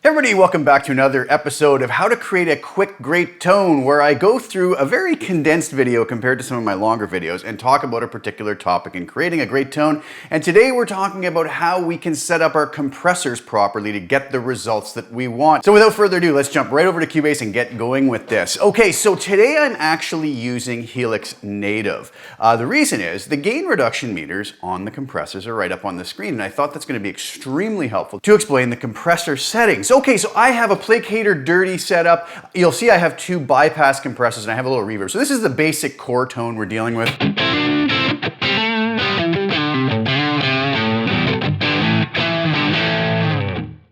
Hey everybody, welcome back to another episode of how to create a quick, great tone, where I go through a very condensed video compared to some of my longer videos and talk about a particular topic in creating a great tone. And today we're talking about how we can set up our compressors properly to get the results that we want. So without further ado, let's jump right over to Cubase and get going with this. Okay, so today I'm actually using Helix native. The reason is the gain reduction meters on the compressors are right up on the screen, and I thought that's going to be extremely helpful to explain the compressor settings. Okay, so I have a placator dirty setup. You'll see I have two bypass compressors and I have a little reverb. So this is the basic core tone we're dealing with.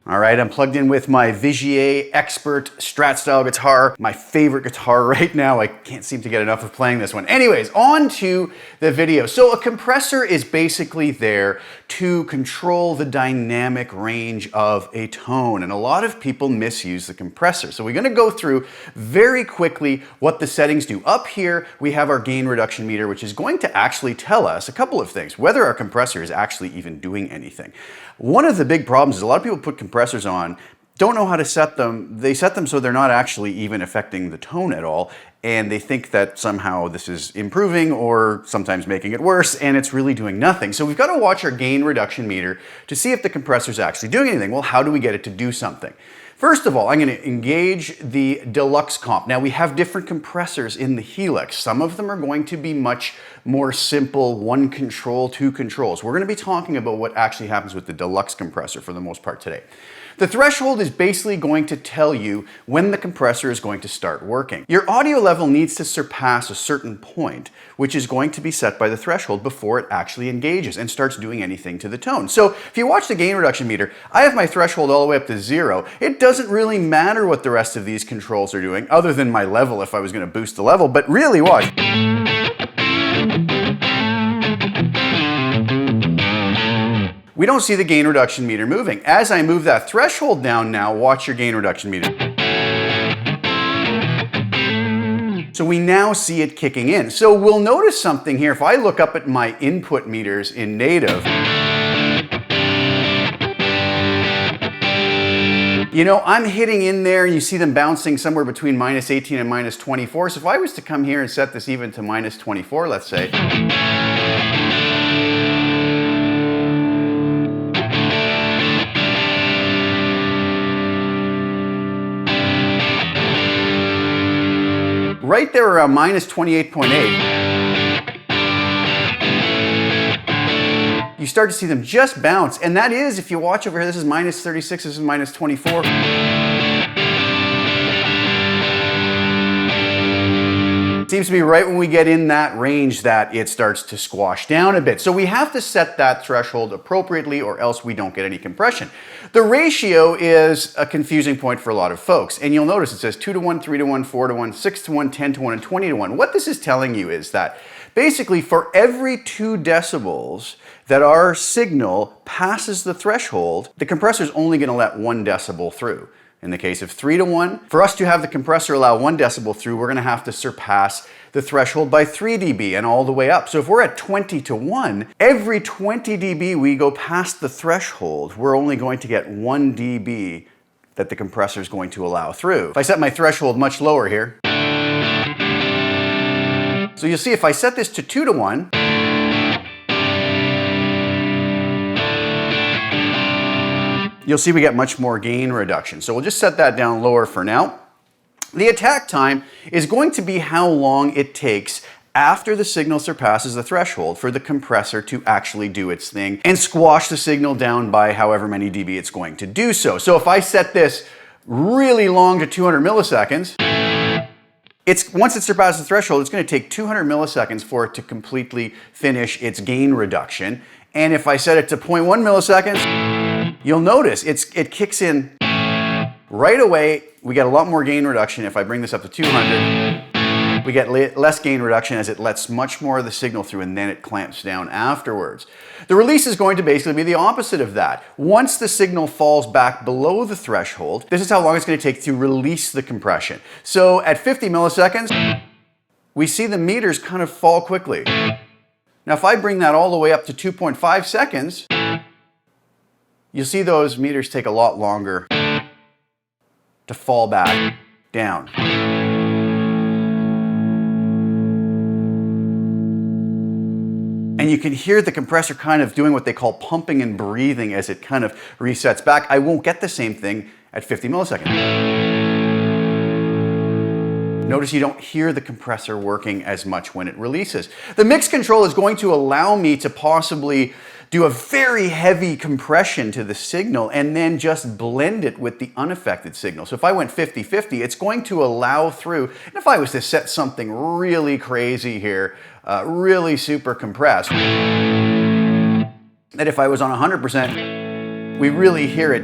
All right, I'm plugged in with my Vigier Expert Strat style guitar, my favorite guitar right now. I can't seem to get enough of playing this one. Anyways, on to the video. So a compressor is basically there to control the dynamic range of a tone, and a lot of people misuse the compressor. So we're gonna go through very quickly what the settings do. Up here, we have our gain reduction meter, which is going to actually tell us a couple of things, whether our compressor is actually even doing anything. One of the big problems is a lot of people put compressors on, don't know how to set them. They set them so they're not actually even affecting the tone at all, and they think that somehow this is improving or sometimes making it worse, and it's really doing nothing. So we've got to watch our gain reduction meter to see if the compressor is actually doing anything. Well, how do we get it to do something? First of all, I'm going to engage the deluxe comp. Now we have different compressors in the Helix. Some of them are going to be much more simple, one control, two controls. We're going to be talking about what actually happens with the deluxe compressor for the most part today. The threshold is basically going to tell you when the compressor is going to start working. Your audio level needs to surpass a certain point, which is going to be set by the threshold before it actually engages and starts doing anything to the tone. So if you watch the gain reduction meter, I have my threshold all the way up to 0. It doesn't really matter what the rest of these controls are doing, other than my level if I was going to boost the level, but really watch. We don't see the gain reduction meter moving. As I move that threshold down now, watch your gain reduction meter. So we now see it kicking in. So we'll notice something here. If I look up at my input meters in native, you know, I'm hitting in there and you see them bouncing somewhere between -18 and -24. So if I was to come here and set this even to -24, let's say, right there around -28.8, you start to see them just bounce. And that is, if you watch over here, this is -36, this is -24. Seems to be right when we get in that range that it starts to squash down a bit. So we have to set that threshold appropriately or else we don't get any compression. The ratio is a confusing point for a lot of folks. And you'll notice it says 2:1, 3:1, 4:1, 6:1, 10:1, and 20:1. What this is telling you is that basically for every 2 decibels that our signal passes the threshold, the compressor is only going to let 1 decibel through. In the case of 3:1, for us to have the compressor allow 1 decibel through, we're going to have to surpass the threshold by 3 dB and all the way up. So if we're at 20:1, every 20 dB we go past the threshold, we're only going to get 1 dB that the compressor is going to allow through. If I set my threshold much lower here, so you'll see if I set this to 2:1, you'll see we get much more gain reduction. So we'll just set that down lower for now. The attack time is going to be how long it takes after the signal surpasses the threshold for the compressor to actually do its thing and squash the signal down by however many dB it's going to do so. So if I set this really long to 200 milliseconds, once it surpasses the threshold, it's going to take 200 milliseconds for it to completely finish its gain reduction. And if I set it to 0.1 milliseconds, you'll notice it kicks in right away. We get a lot more gain reduction. If I bring this up to 200, we get less gain reduction as it lets much more of the signal through and then it clamps down afterwards. The release is going to basically be the opposite of that. Once the signal falls back below the threshold, this is how long it's going to take to release the compression. So at 50 milliseconds, we see the meters kind of fall quickly. Now if I bring that all the way up to 2.5 seconds, you'll see those meters take a lot longer to fall back down. And you can hear the compressor kind of doing what they call pumping and breathing as it kind of resets back. I won't get the same thing at 50 milliseconds. Notice you don't hear the compressor working as much when it releases. The mix control is going to allow me to possibly do a very heavy compression to the signal and then just blend it with the unaffected signal. So if I went 50-50, it's going to allow through, and if I was to set something really crazy here, really super compressed, that if I was on 100%, we really hear it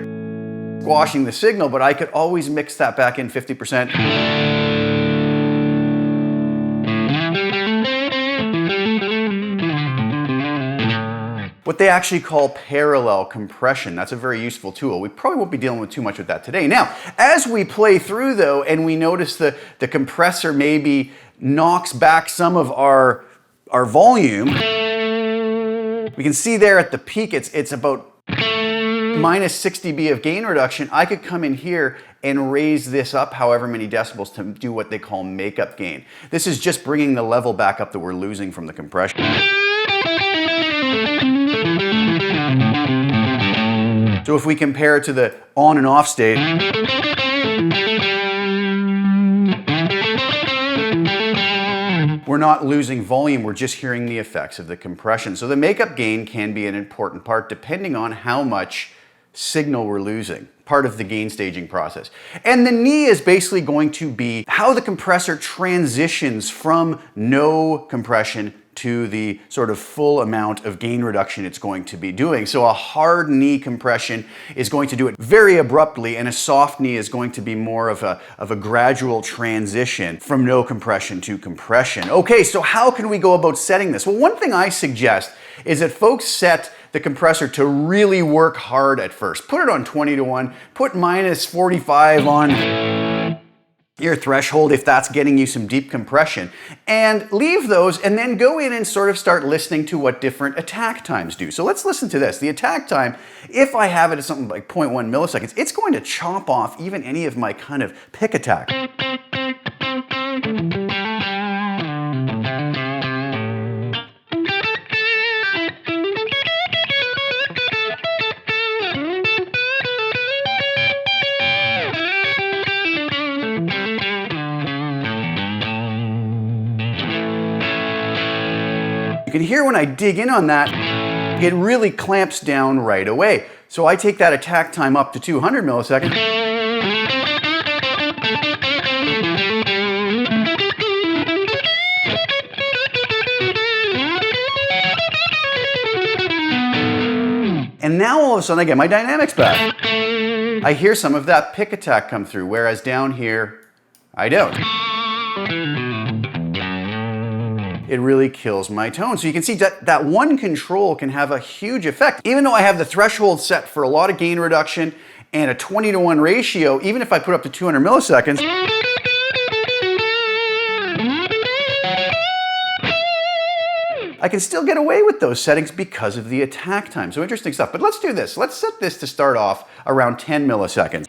squashing the signal, but I could always mix that back in 50%. What they actually call parallel compression. That's a very useful tool. We probably won't be dealing with too much with that today. Now, as we play through though, and we notice the compressor maybe knocks back some of our volume, we can see there at the peak, it's about minus 60 dB of gain reduction. I could come in here and raise this up however many decibels to do what they call makeup gain. This is just bringing the level back up that we're losing from the compression. So if we compare it to the on and off state, we're not losing volume, we're just hearing the effects of the compression. So the makeup gain can be an important part depending on how much signal we're losing, part of the gain staging process. And the knee is basically going to be how the compressor transitions from no compression to the sort of full amount of gain reduction it's going to be doing. So a hard knee compression is going to do it very abruptly, and a soft knee is going to be more of a gradual transition from no compression to compression. Okay, so how can we go about setting this? Well, one thing I suggest is that folks set the compressor to really work hard at first. Put it on 20-to-1, put minus 45 on your threshold if that's getting you some deep compression, and leave those and then go in and sort of start listening to what different attack times do. So let's listen to this. The attack time, if I have it at something like 0.1 milliseconds, it's going to chop off even any of my kind of pick attack. You can hear when I dig in on that, it really clamps down right away. So I take that attack time up to 200 milliseconds. And now all of a sudden I get my dynamics back. I hear some of that pick attack come through, whereas down here, I don't. It really kills my tone. So you can see that one control can have a huge effect. Even though I have the threshold set for a lot of gain reduction and a 20-to-1 ratio, even if I put up to 200 milliseconds, I can still get away with those settings because of the attack time. So interesting stuff. But let's do this. Let's set this to start off around 10 milliseconds.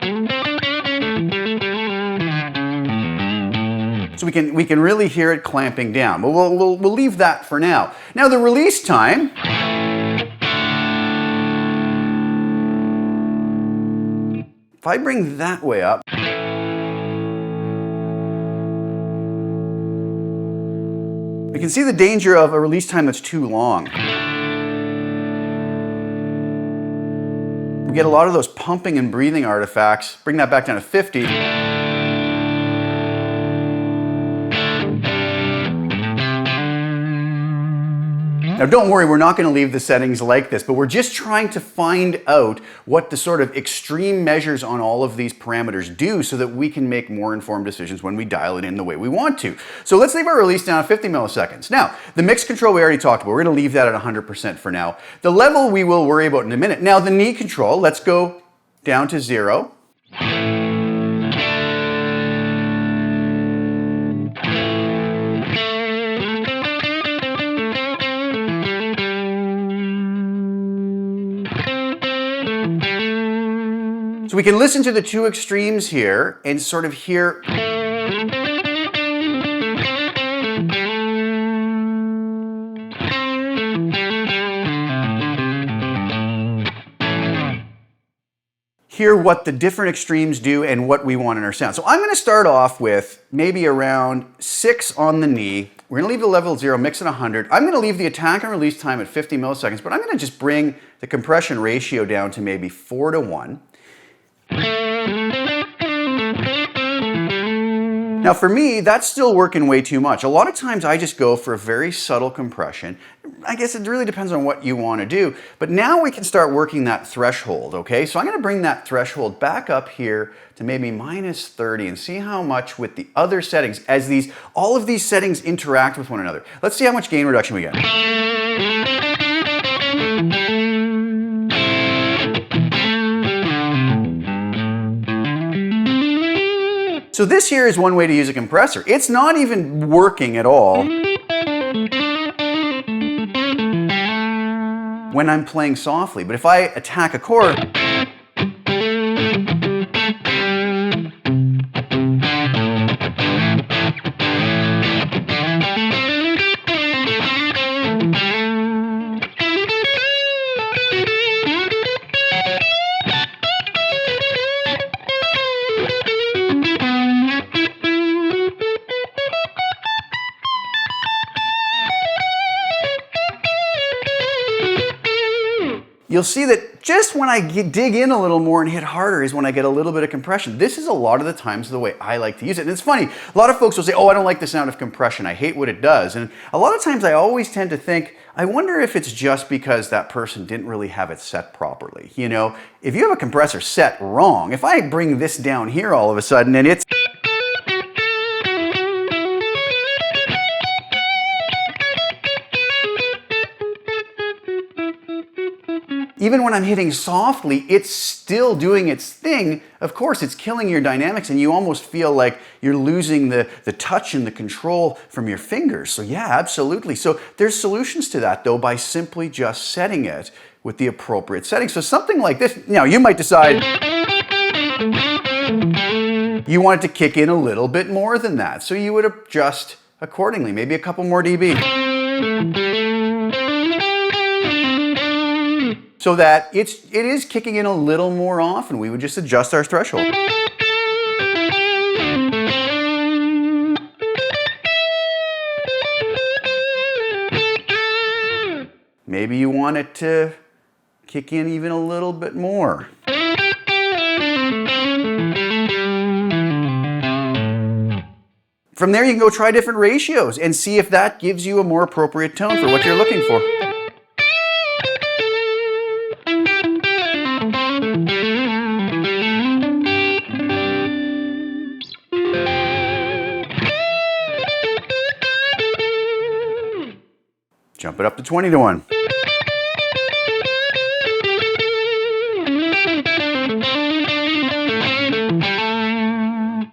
So we can really hear it clamping down. But we'll leave that for now. Now the release time, if I bring that way up, we can see the danger of a release time that's too long. We get a lot of those pumping and breathing artifacts. Bring that back down to 50. Now don't worry, we're not going to leave the settings like this, but we're just trying to find out what the sort of extreme measures on all of these parameters do so that we can make more informed decisions when we dial it in the way we want to. So let's leave our release down at 50 milliseconds. Now, the mix control we already talked about, we're going to leave that at 100% for now. The level we will worry about in a minute. Now the knee control, let's go down to 0. So we can listen to the two extremes here and sort of hear. Hear what the different extremes do and what we want in our sound. So I'm going to start off with maybe around 6 on the knee. We're going to leave the level at 0, mix at 100. I'm going to leave the attack and release time at 50 milliseconds, but I'm going to just bring the compression ratio down to maybe 4:1. Now for me, that's still working way too much. A lot of times I just go for a very subtle compression. I guess it really depends on what you want to do. But now we can start working that threshold, okay? So I'm going to bring that threshold back up here to maybe -30 and see how much with the other settings, as all of these settings interact with one another. Let's see how much gain reduction we get. So this here is one way to use a compressor. It's not even working at all when I'm playing softly. But if I attack a chord, you'll see that just when I dig in a little more and hit harder is when I get a little bit of compression. This is a lot of the times the way I like to use it. And it's funny, a lot of folks will say, oh, I don't like the sound of compression. I hate what it does. And a lot of times I always tend to think, I wonder if it's just because that person didn't really have it set properly. You know, if you have a compressor set wrong, if I bring this down here all of a sudden and it's even when I'm hitting softly, it's still doing its thing. Of course, it's killing your dynamics and you almost feel like you're losing the touch and the control from your fingers. So yeah, absolutely. So there's solutions to that though by simply just setting it with the appropriate settings. So something like this, now you might decide you want it to kick in a little bit more than that. So you would adjust accordingly, maybe a couple more dB. So that it is kicking in a little more often. We would just adjust our threshold. Maybe you want it to kick in even a little bit more. From there you can go try different ratios and see if that gives you a more appropriate tone for what you're looking for. Jump it up to 20:1.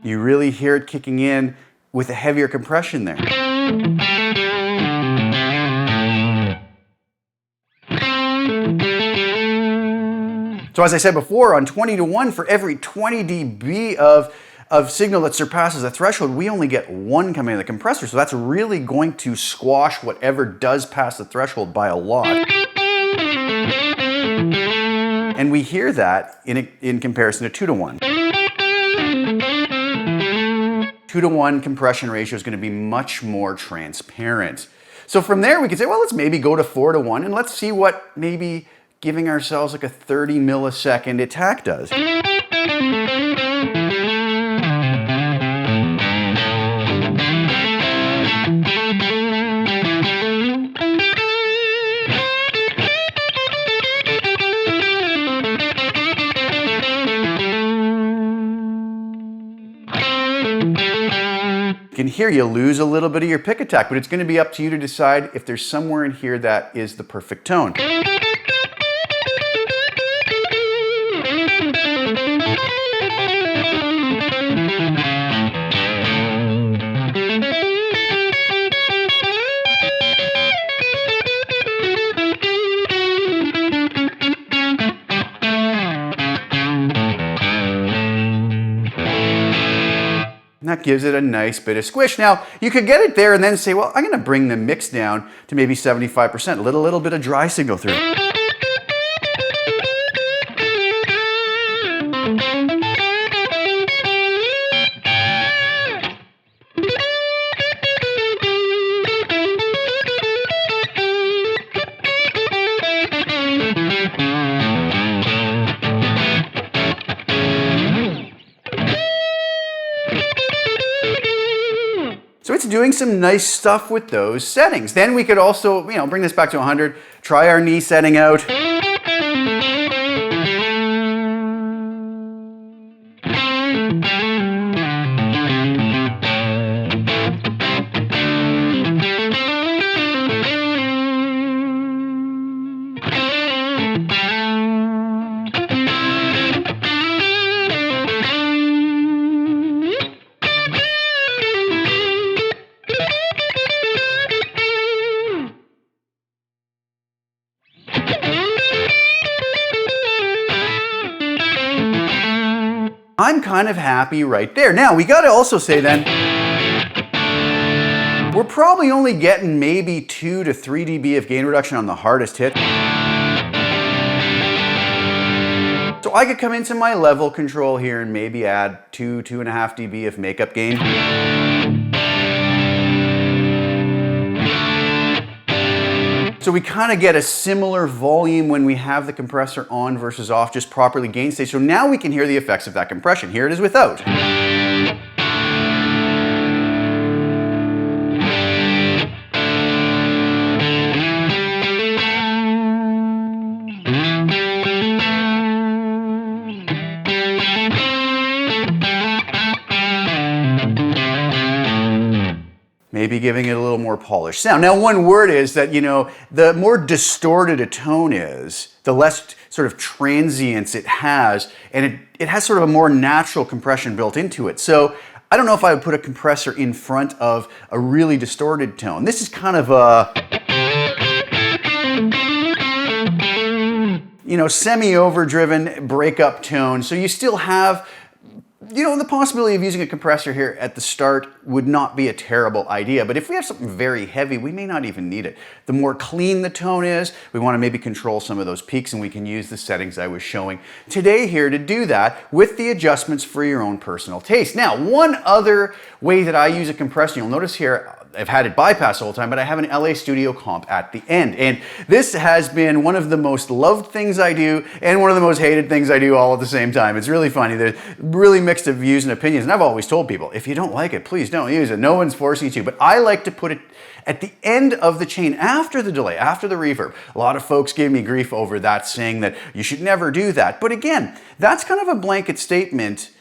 You really hear it kicking in with a heavier compression there. So as I said before, on 20:1, for every 20 dB of signal that surpasses the threshold, we only get 1 coming in the compressor. So that's really going to squash whatever does pass the threshold by a lot. And we hear that in comparison to 2:1. 2:1 compression ratio is going to be much more transparent. So from there we can say, well, let's maybe go to 4:1 and let's see what maybe giving ourselves like a 30 millisecond attack does. You can hear you lose a little bit of your pick attack, but it's going to be up to you to decide if there's somewhere in here that is the perfect tone. And that gives it a nice bit of squish. Now, you could get it there and then say, well, I'm gonna bring the mix down to maybe 75%, let a little bit of dry signal through. So it's doing some nice stuff with those settings. Then we could also, bring this back to 100, try our knee setting out. I'm kind of happy right there. Now, we got to also say then, we're probably only getting maybe 2 to 3 dB of gain reduction on the hardest hit. So I could come into my level control here and maybe add 2.5 dB of makeup gain. So we kind of get a similar volume when we have the compressor on versus off, just properly gain stage. So now we can hear the effects of that compression. Here it is without. Maybe giving it a little more polished sound. Now, one word is that, the more distorted a tone is, the less sort of transience it has, and it has sort of a more natural compression built into it. So I don't know if I would put a compressor in front of a really distorted tone. This is kind of a, semi-overdriven breakup tone. So you still have, the possibility of using a compressor here at the start would not be a terrible idea, but if we have something very heavy, we may not even need it. The more clean the tone is, we want to maybe control some of those peaks, and we can use the settings I was showing today here to do that with the adjustments for your own personal taste. Now, one other way that I use a compressor, you'll notice here, I've had it bypass the whole time, but I have an LA Studio Comp at the end. And this has been one of the most loved things I do and one of the most hated things I do all at the same time. It's really funny. There's really mixed views and opinions. And I've always told people, if you don't like it, please don't use it. No one's forcing you to. But I like to put it at the end of the chain, after the delay, after the reverb. A lot of folks gave me grief over that, saying that you should never do that. But again, that's kind of a blanket statement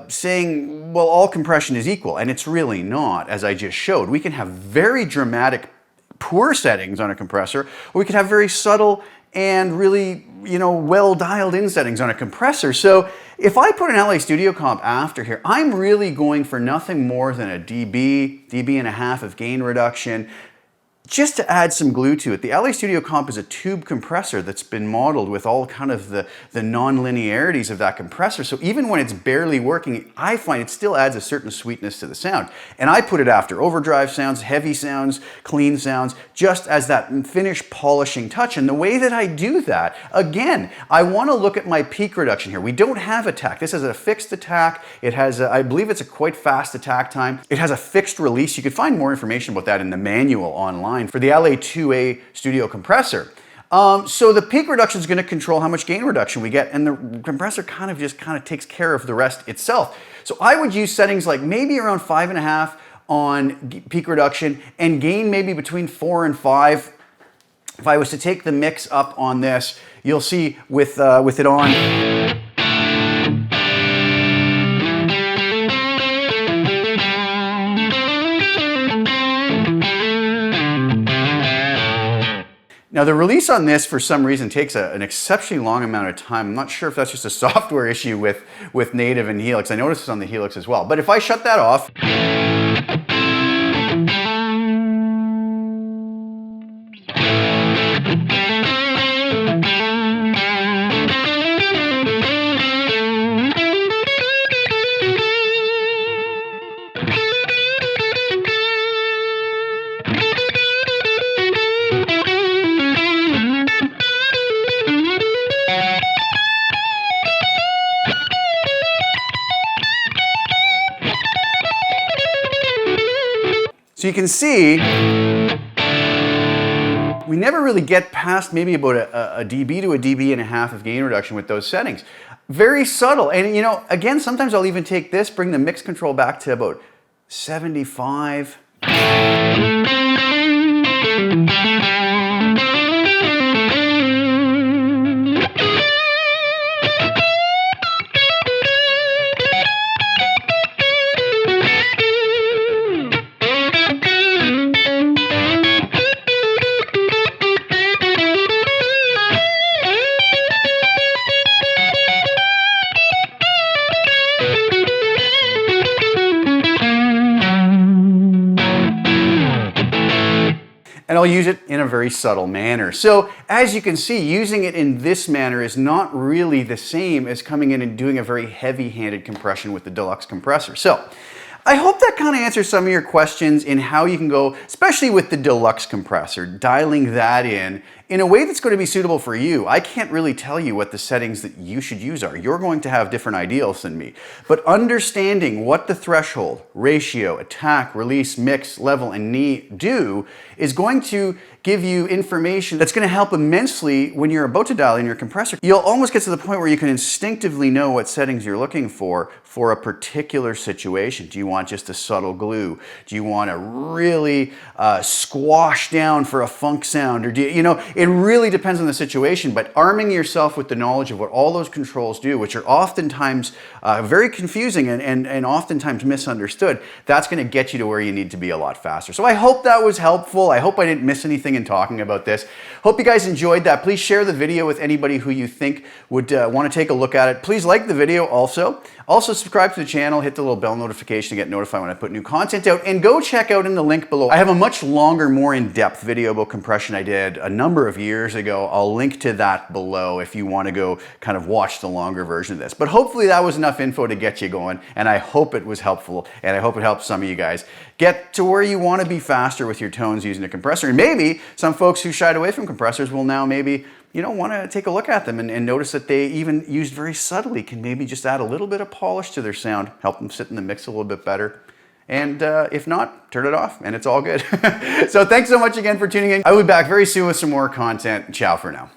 saying, well, all compression is equal, and it's really not, as I just showed. We can have very dramatic, poor settings on a compressor, or we can have very subtle and really, well dialed in settings on a compressor. So if I put an LA Studio Comp after here, I'm really going for nothing more than a dB and a half of gain reduction, just to add some glue to it. The LA Studio Comp is a tube compressor that's been modeled with all kind of the non-linearities of that compressor. So even when it's barely working, I find it still adds a certain sweetness to the sound. And I put it after overdrive sounds, heavy sounds, clean sounds, just as that finished polishing touch. And the way that I do that, again, I want to look at my peak reduction here. We don't have attack. This is a fixed attack. It has, I believe it's a quite fast attack time. It has a fixed release. You can find more information about that in the manual online for the LA2A Studio compressor. So the peak reduction is going to control how much gain reduction we get, and the compressor kind of takes care of the rest itself. So I would use settings like maybe around 5.5 on peak reduction, and gain maybe between 4 and 5. If I was to take the mix up on this, you'll see with it on. Now the release on this, for some reason, takes an exceptionally long amount of time. I'm not sure if that's just a software issue with Native and Helix. I noticed this on the Helix as well. But if I shut that off, So you can see, we never really get past maybe about a dB to a dB and a half of gain reduction with those settings. Very subtle. And you know, again, sometimes I'll even take this, bring the mix control back to about 75. And I'll use it in a very subtle manner. So as you can see, using it in this manner is not really the same as coming in and doing a very heavy-handed compression with the deluxe compressor. So I hope that kind of answers some of your questions in how you can go, especially with the deluxe compressor, dialing that in a way that's going to be suitable for you. I can't really tell you what the settings that you should use are. You're going to have different ideals than me. But understanding what the threshold, ratio, attack, release, mix, level, and knee do is going to give you information that's going to help immensely when you're about to dial in your compressor. You'll almost get to the point where you can instinctively know what settings you're looking for a particular situation. Do you want just a subtle glue? Do you want to really squash down for a funk sound? Or do you know, it really depends on the situation, but arming yourself with the knowledge of what all those controls do, which are oftentimes very confusing and oftentimes misunderstood, that's going to get you to where you need to be a lot faster. So I hope that was helpful. I hope I didn't miss anything in talking about this. Hope you guys enjoyed that. Please share the video with anybody who you think would want to take a look at it. Please like the video also. Also subscribe to the channel, hit the little bell notification to get notified when I put new content out, and go check out in the link below. I have a much longer, more in-depth video about compression I did a number of years ago. I'll link to that below if you want to go kind of watch the longer version of this. But hopefully that was enough info to get you going, and I hope it was helpful, and I hope it helped some of you guys get to where you want to be faster with your tones using a compressor. And maybe some folks who shied away from compressors will now maybe, you know, want to take a look at them and notice that they, even used very subtly, can maybe just add a little bit of polish to their sound, help them sit in the mix a little bit better. And if not, turn it off and it's all good. So thanks so much again for tuning in. I'll be back very soon with some more content. Ciao for now.